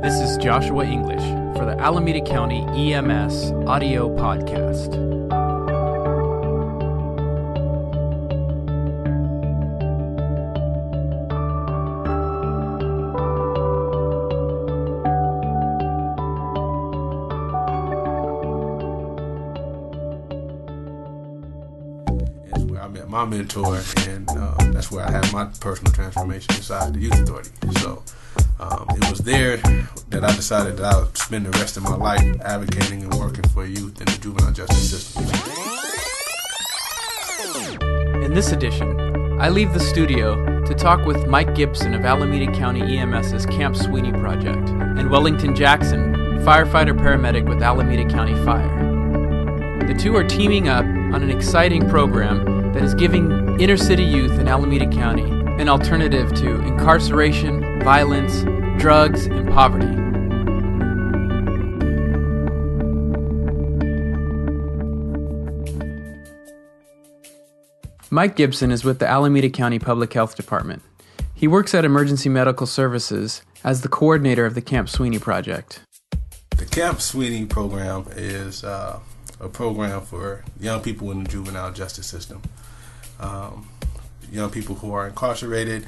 This is Joshua English for the Alameda County EMS audio podcast. It's where I met my mentor, and that's where I had my personal transformation inside the youth authority. So it was there that I decided that I would spend the rest of my life advocating and working for youth in the juvenile justice system. In this edition, I leave the studio to talk with Mike Gibson of Alameda County EMS's Camp Sweeney project and Wellington Jackson, firefighter-paramedic with Alameda County Fire. The two are teaming up on an exciting program that is giving inner-city youth in Alameda County an alternative to incarceration, violence, drugs, and poverty. Mike Gibson is with the Alameda County Public Health Department. He works at Emergency Medical Services as the coordinator of the Camp Sweeney project. The Camp Sweeney program is a program for young people in the juvenile justice system. Young people who are incarcerated,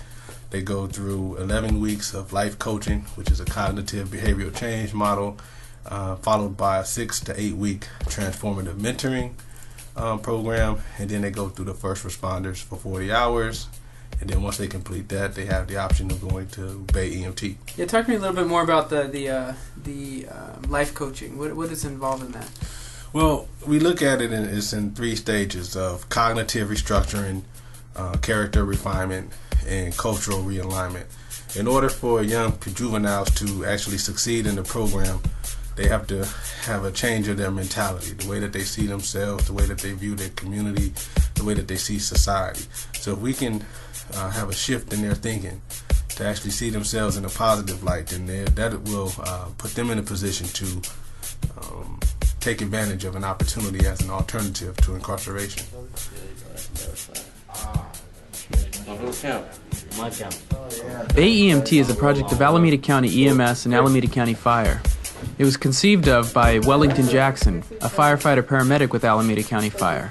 they go through 11 weeks of life coaching, which is a cognitive behavioral change model, followed by a 6 to 8 week transformative mentoring program, and then they go through the first responders for 40 hours, and then once they complete that, they have the option of going to Bay EMT. Yeah, talk to me a little bit more about the life coaching. What is involved in that? Well, we look at it it's in 3 stages of cognitive restructuring, character refinement, and cultural realignment. In order for young juveniles to actually succeed in the program, they have to have a change of their mentality, the way that they see themselves, the way that they view their community, the way that they see society. So if we can have a shift in their thinking to actually see themselves in a positive light, then that will put them in a position to take advantage of an opportunity as an alternative to incarceration. Bay EMT is a project of Alameda County EMS and Alameda County Fire. It was conceived of by Wellington Jackson, a firefighter-paramedic with Alameda County Fire.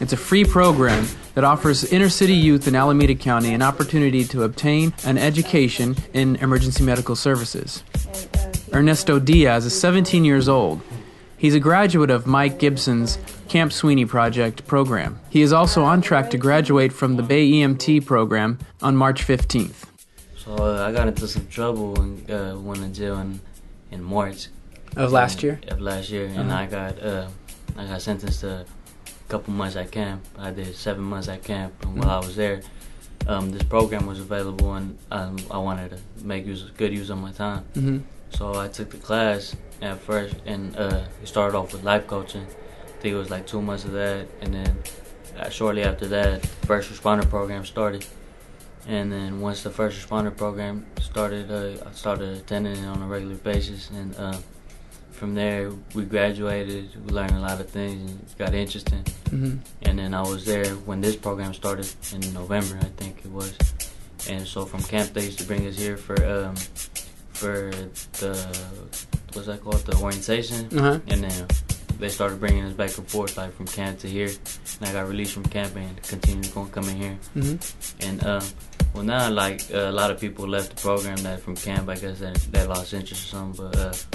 It's a free program that offers inner-city youth in Alameda County an opportunity to obtain an education in emergency medical services. Ernesto Diaz is 17 years old. He's a graduate of Mike Gibson's Camp Sweeney project program. He is also on track to graduate from the Bay EMT program on March 15th. So I got into some trouble and went to jail in March Of last year? Of last year, and I got sentenced to a couple months at camp. I did 7 months at camp, and while I was there, this program was available, and I wanted to make good use of my time. Mm-hmm. So I took the class at first, and it started off with life coaching. I think it was like 2 months of that, and then shortly after that, first responder program started. And then once the first responder program started, I started attending it on a regular basis, and from there we graduated. We learned a lot of things and it got interesting. Mm-hmm. And then I was there when this program started in November, I think it was. And so from camp they used to bring us here for the what's that called, the orientation. Uh-huh. And then they started bringing us back and forth, like from camp to here. And I got released from camp and continued coming here. Mm-hmm. And well, now like a lot of people left the program that from camp. I guess they lost interest or something. But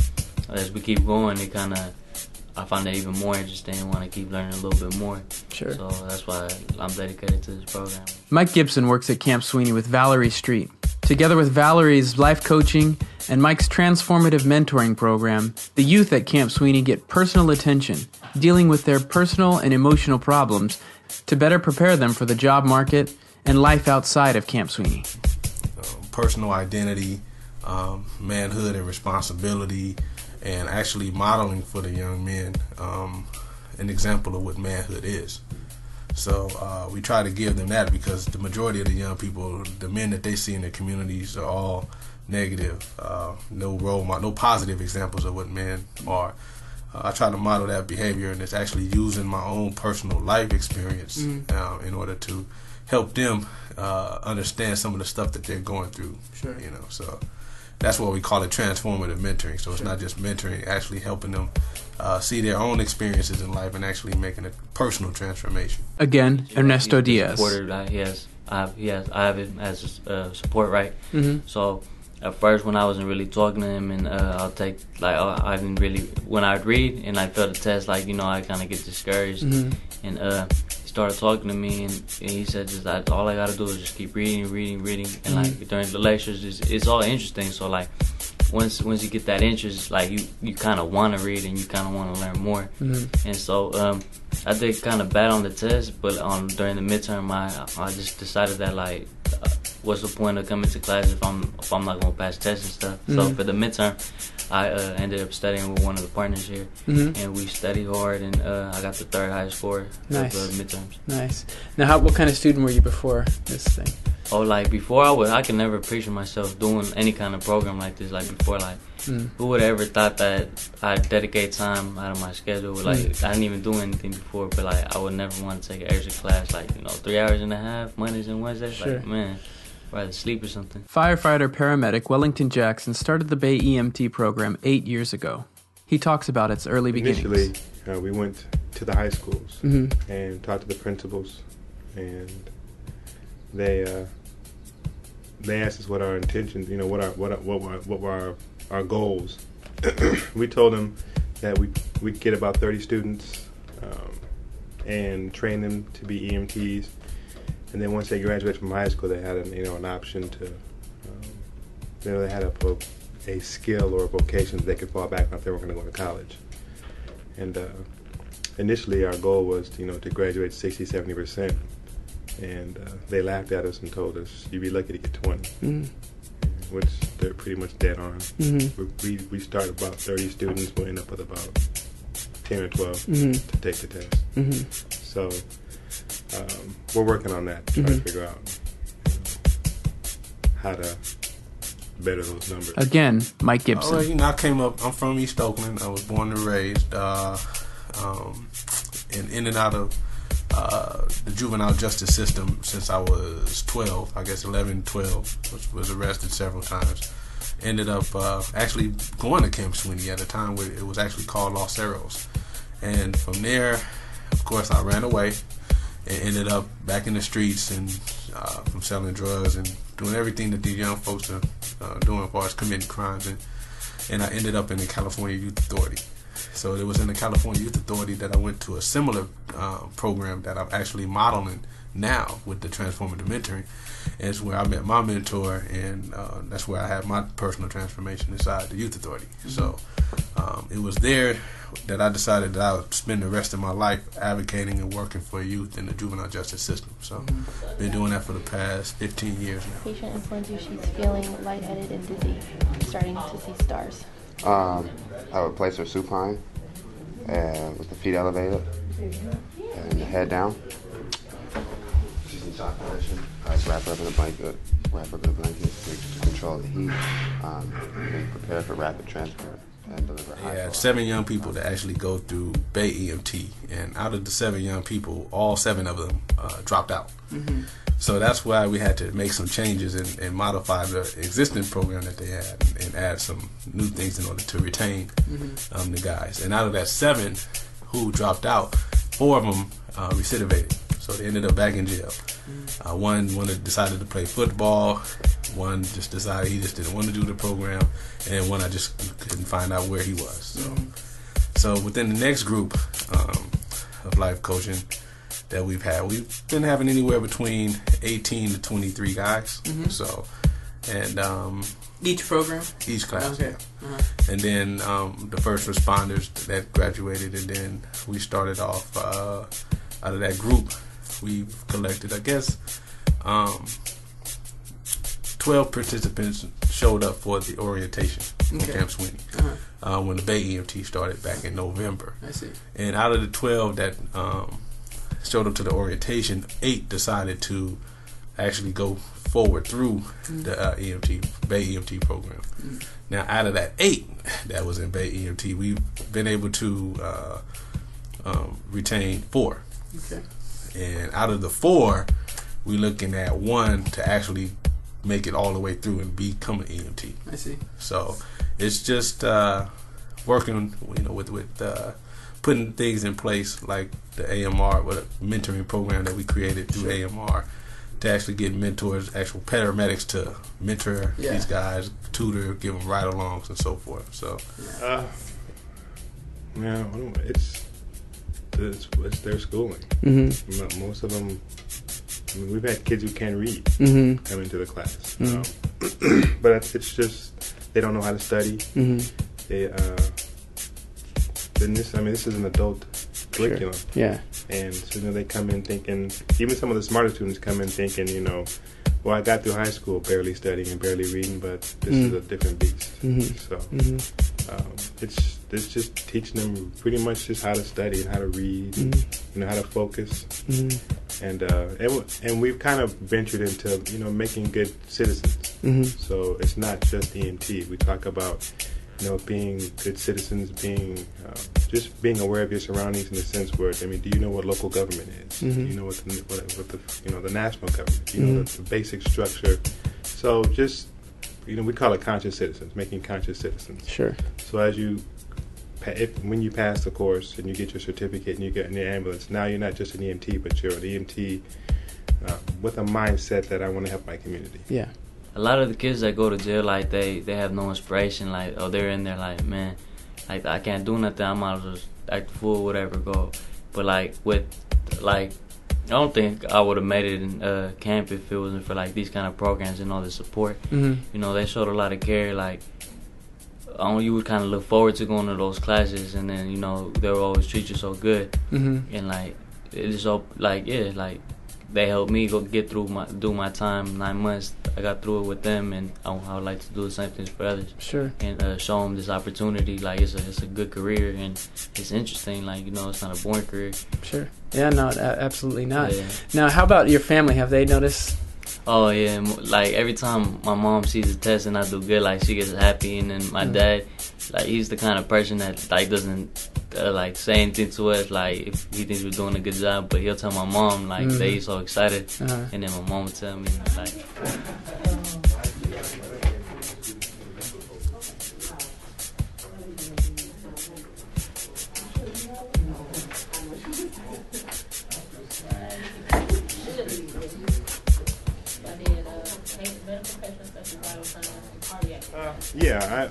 as we keep going, I find it even more interesting and want to keep learning a little bit more. Sure. So that's why I'm dedicated to this program. Mike Gibson works at Camp Sweeney with Valerie Street. Together with Valerie's life coaching and Mike's transformative mentoring program, the youth at Camp Sweeney get personal attention, dealing with their personal and emotional problems to better prepare them for the job market and life outside of Camp Sweeney. Personal identity, manhood and responsibility, and actually modeling for the young men an example of what manhood is. So we try to give them that because the majority of the young people, the men that they see in their communities are all negative, no role model, no positive examples of what men are. I try to model that behavior, and it's actually using my own personal life experience in order to help them understand some of the stuff that they're going through. Sure. So that's what we call it, transformative mentoring. So it's not just mentoring, actually helping them see their own experiences in life and actually making a personal transformation. Again, Ernesto Diaz. I have him as support, right? Mm-hmm. So at first, when I wasn't really talking to him, and I didn't really, when I'd read and I fail the test, like, you know, I kind of get discouraged. Mm-hmm. And he started talking to me, and he said, just like, all I gotta do is just keep reading. And like during the lectures, it's all interesting. So like, once you get that interest, like you kind of want to read and you kind of want to learn more. Mm-hmm. And so I did kind of bad on the test, but during the midterm, I just decided that, like, what's the point of coming to class if I'm not gonna pass tests and stuff. Mm-hmm. So for the midterm, I ended up studying with one of the partners here, Mm-hmm. and we studied hard, and I got the third highest score Nice. of the midterms. Nice. Now, what kind of student were you before this thing? Oh, like before I could never picture myself doing any kind of program like this. Like before, like who would have ever thought that I'd dedicate time out of my schedule? Like I didn't even do anything before, but like I would never want to take an extra class, like, you know, 3 hours and a half Mondays and Wednesdays. Sure. Like, man, I'd rather sleep or something. Firefighter paramedic Wellington Jackson started the Bay EMT program 8 years ago. He talks about its early beginnings. Initially, we went to the high schools and talked to the principals, and they asked us what our intentions, you know, what were our goals. We told them that we'd get about 30 students and train them to be EMTs, and then once they graduated from high school, they had an option to, they had a skill or a vocation that they could fall back on if they were going to go to college. And initially, our goal was to graduate 60-70%. And they laughed at us and told us, "You'd be lucky to get 20," which they're pretty much dead on. We start about 30 students, we'll end up with about 10 or 12 to take the test. So we're working on that, trying to figure out how to better those numbers. Again, Mike Gibson. I'm from East Oakland. I was born and raised, and in and out of the juvenile justice system since I was 12, I guess 11, 12, was arrested several times. Ended up actually going to Camp Sweeney at a time where it was actually called Los Cerros. And from there, of course, I ran away and ended up back in the streets and from selling drugs and doing everything that these young folks are doing as far as committing crimes. And I ended up in the California Youth Authority. So it was in the California Youth Authority that I went to a similar program that I'm actually modeling now with the transformative mentoring. And it's where I met my mentor, and that's where I had my personal transformation inside the Youth Authority. So it was there that I decided that I would spend the rest of my life advocating and working for youth in the juvenile justice system. So been doing that for the past 15 years now. Patient informs you she's feeling lightheaded and dizzy, starting to see stars. I would place her supine with the feet elevated and the head down. She's in shock position. I just wrap her up in a blanket to control the heat and prepare for rapid transport and deliver high flow. 7 young people that actually go through Bay EMT, and out of the 7 young people, all 7 of them dropped out. So that's why we had to make some changes and modify the existing program that they had and add some new things in order to retain the guys. And out of that 7 who dropped out, 4 of them recidivated. So they ended up back in jail. One decided to play football. One just decided he just didn't want to do the program. And one I just couldn't find out where he was. So within the next group of life coaching that we've been having anywhere between 18 to 23 guys. So, and each program, each class. Okay. And then the first responders that graduated, and then we started off out of that group. We've collected, I guess, 12 participants showed up for the orientation at Camp Sweeney when the Bay EMT started back in November. I see. And out of the 12 that showed up to the orientation, 8 decided to actually go forward through the Bay EMT program. Now, out of that 8 that was in Bay EMT, we've been able to retain 4. Okay. And out of the 4, we're looking at 1 to actually make it all the way through and become an EMT. I see. So it's just working, with putting things in place like the AMR, with a mentoring program that we created through AMR to actually get mentors, actual paramedics to mentor these guys, tutor, give them ride-alongs and so forth. So, it's their schooling. Most of them. I mean, we've had kids who can't read come into the class, but it's just they don't know how to study. This is an adult curriculum. Yeah. And so, they come in thinking, even some of the smarter students come in thinking, well, I got through high school barely studying and barely reading, but this is a different beast. So it's just teaching them pretty much just how to study and how to read, and how to focus. And we've kind of ventured into, making good citizens. So it's not just EMT. We talk about, being good citizens, just being aware of your surroundings in the sense where, do you know what local government is? Do you know what the national government? Do you know the basic structure? So just, we call it conscious citizens, making conscious citizens. Sure. So as when you pass the course and you get your certificate and you get in the ambulance, now you're not just an EMT, but you're an EMT with a mindset that I want to help my community. Yeah. A lot of the kids that go to jail, like, they have no inspiration. Like, they're in there like, man, like, I can't do nothing. I might as well just act a fool, whatever, go. But, like, I don't think I would have made it in camp if it wasn't for, like, these kind of programs and all the support. They showed a lot of care. Like, you would kind of look forward to going to those classes, and then, they would always treat you so good. And, like, it's so, like, they helped me get through my time, 9 months. I got through it with them, and I would like to do the same things for others. Sure. And show them this opportunity. Like, it's a good career, and it's interesting. Like, it's not a boring career. Sure. Yeah, no, absolutely not. Yeah. Now, how about your family? Have they noticed? Oh, yeah. Like, every time my mom sees a test and I do good, like, she gets happy. And then my dad, like, he's the kind of person that, like, doesn't say anything to us, like, if he thinks we're doing a good job, but he'll tell my mom, like, they get so excited, and then my mom will tell me, like.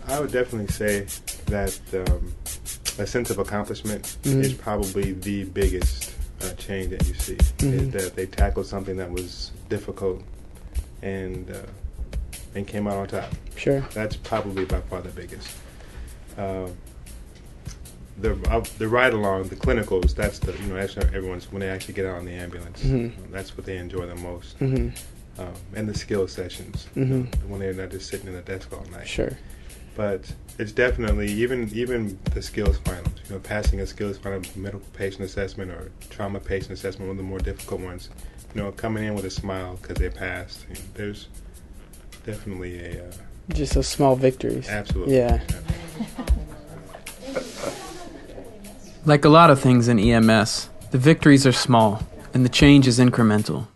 I would definitely say that a sense of accomplishment is probably the biggest change that you see. Is that they tackled something that was difficult and came out on top. Sure. That's probably by far the biggest. The ride along, the clinicals, that's the everyone's when they actually get out on the ambulance. That's what they enjoy the most. And the skill sessions when they're not just sitting in the desk all night. Sure. But it's definitely even the skills finals. Passing a skills final, medical patient assessment or trauma patient assessment, one of the more difficult ones. Coming in with a smile because they passed. There's definitely just those small victories. Absolutely. Yeah. Like a lot of things in EMS, the victories are small and the change is incremental.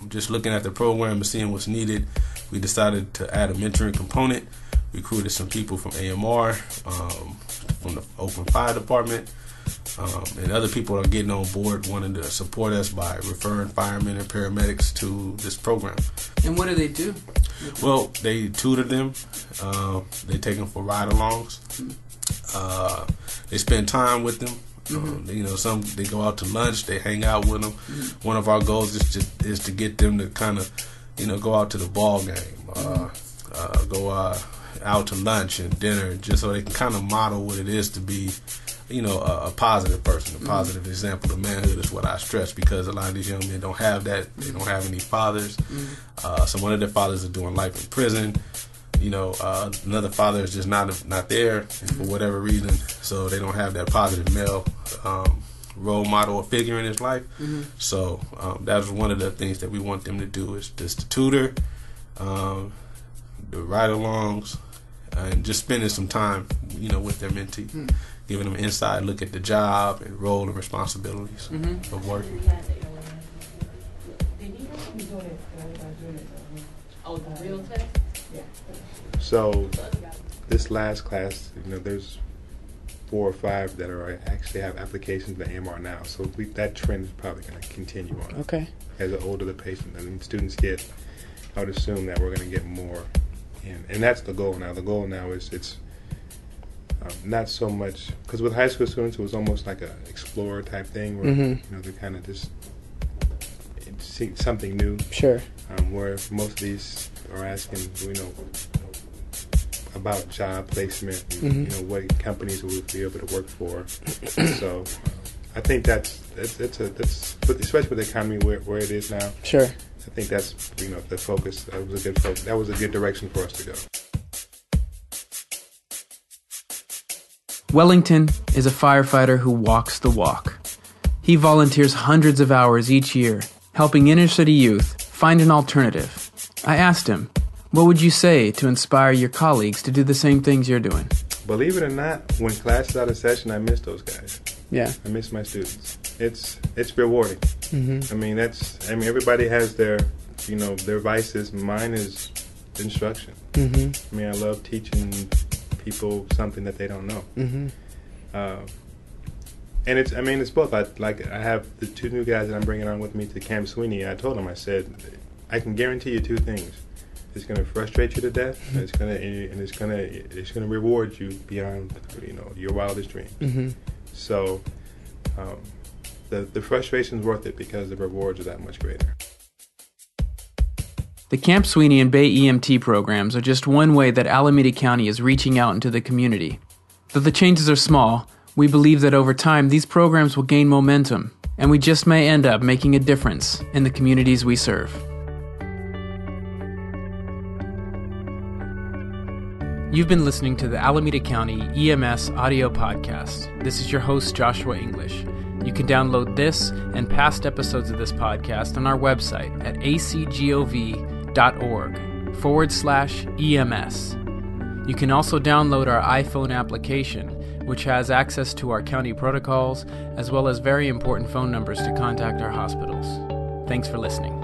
Just looking at the program and seeing what's needed, we decided to add a mentoring component. We recruited some people from AMR, from the Oakland Fire Department, and other people are getting on board wanting to support us by referring firemen and paramedics to this program. And what do they do? Well, they tutor them. They take them for ride-alongs. They spend time with them. Some they go out to lunch, they hang out with them. One of our goals is to get them to kind of, go out to the ball game, go out to lunch and dinner, just so they can kind of model what it is to be, a positive person, a positive example of manhood is what I stress, because a lot of these young men don't have that. They don't have any fathers. So one of their fathers is doing life in prison. Another father is just not there for whatever reason, so they don't have that positive male role model or figure in his life. So that was one of the things that we want them to do, is just to tutor, the ride-alongs, and just spending some time, with their mentee, giving them an inside look at the job and role and responsibilities of working. So this last class, there's 4 or 5 that are actually have applications to AMR now. So that trend is probably going to continue on. Okay. As the older the patient and students get, I would assume that we're going to get more in. And that's the goal now. The goal now is it's not so much, because with high school students it was almost like a explorer type thing where they kind of just see something new. Sure. Where most of these are asking, about job placement, and, what companies will be able to work for. So I think that's especially with the economy where it is now. Sure. I think that's the focus. That was a good focus. That was a good direction for us to go. Wellington is a firefighter who walks the walk. He volunteers hundreds of hours each year, helping inner-city youth find an alternative. I asked him, what would you say to inspire your colleagues to do the same things you're doing? Believe it or not, when class is out of session, I miss those guys. Yeah. I miss my students. It's rewarding. I mean, everybody has their vices. Mine is instruction. I mean, I love teaching people something that they don't know. And it's both. I have the 2 new guys that I'm bringing on with me to Camp Sweeney. I told them, I said, I can guarantee you 2 things. It's going to frustrate you to death, and it's going to reward you beyond your wildest dreams. So the frustration's worth it because the rewards are that much greater. The Camp Sweeney and Bay EMT programs are just one way that Alameda County is reaching out into the community. Though the changes are small, we believe that over time these programs will gain momentum, and we just may end up making a difference in the communities we serve. You've been listening to the Alameda County EMS audio podcast. This is your host, Joshua English. You can download this and past episodes of this podcast on our website at acgov.org/EMS. You can also download our iPhone application, which has access to our county protocols, as well as very important phone numbers to contact our hospitals. Thanks for listening.